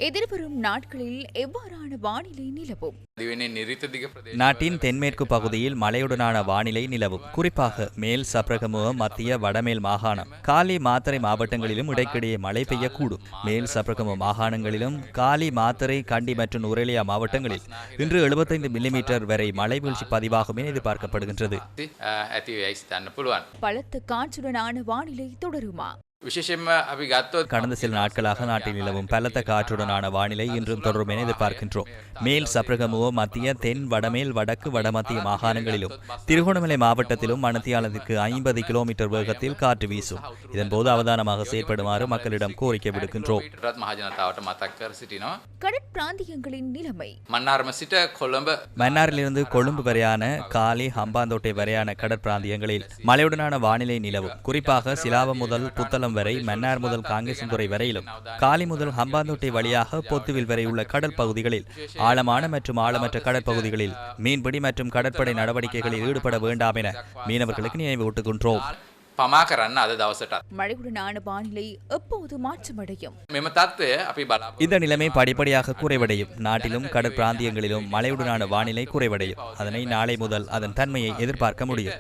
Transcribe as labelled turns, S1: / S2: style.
S1: எதிர்வரும் நாட்களில் எவ்வாறான வானிலை நிலவும்?
S2: நாட்டின் தென்மேற்கு பகுதியில் மழையுடனான வானிலை நிலவும். குறிப்பாக மேல் சப்ரகமுவ, மத்திய வடமேல் மாகாணம், காலி மாத்தறை மாவட்டங்களிலும் இடைக்கிடையே மழை பெய்யக்கூடும். மேல் சப்ரகமுவ மாகாணங்களிலும் காலி மாத்தறை, கண்டி மற்றும் நுரேலியா மாவட்டங்களில் இன்று 75 மில்லிமீட்டர் வரை மழை வீழ்ச்சி பதிவாகும் என எதிர்பார்க்கப்படுகின்றது.
S1: பலத்த காற்றுடனான வானிலை தொடருமா?
S2: கடந்த சில நாட்களாக நாட்டில் நிலவும் பலத்த காற்றுடனான வானிலை இன்றும் தொடரும் என எதிர்பார்க்கின்றோம். மேல் சப்ரகமுவ, மத்திய, தென், வடமேல், வடக்கு, வடமத்திய மாகாணங்களிலும் திருகோணமலை மாவட்டத்திலும் மணித்தியாலத்திற்கு 50 கிலோமீட்டர் வேகத்தில் காற்று வீசும். இதன்போது அவதானமாக செயற்படுமாறு மக்களிடம் கோரிக்கை விடுக்கின்றோம்.
S1: கடற்பிராந்தியங்களின் நிலைமை.
S2: மன்னாரிலிருந்து கொழும்பு வரையான காலி, ஹம்பாந்தோட்டை வரையான கடற்பிராந்தியங்களில் மழையுடனான வானிலை நிலவும். குறிப்பாக சிலாவம் முதல் புத்தளம் வரை, மன்னார் முதல் காங்கேசன்துறை வரையிலும், காலி முதல் ஹம்பாந்தோட்டை வழியாக பொத்துவில் வரை உள்ள கடல் பகுதிகளில், ஆழமான மற்றும் ஆழமற்ற கடற்பகுதிகளில் மீன்பிடி மற்றும் கடற்படை நடவடிக்கைகளில் ஈடுபட வேண்டாம் என மீனவர்களுக்கு நினைவூட்டுகின்றோம்.
S1: மழையுடனான வானிலை எப்போது மாற்றமடையும்?
S2: இந்த நிலைமை படிப்படியாக குறைவடையும். நாட்டிலும் கடற்பிராந்தியங்களிலும் மழையுடனான வானிலை குறைவடையும். அதனை நாளை முதல் அதன் தன்மையை எதிர்பார்க்க முடியும்.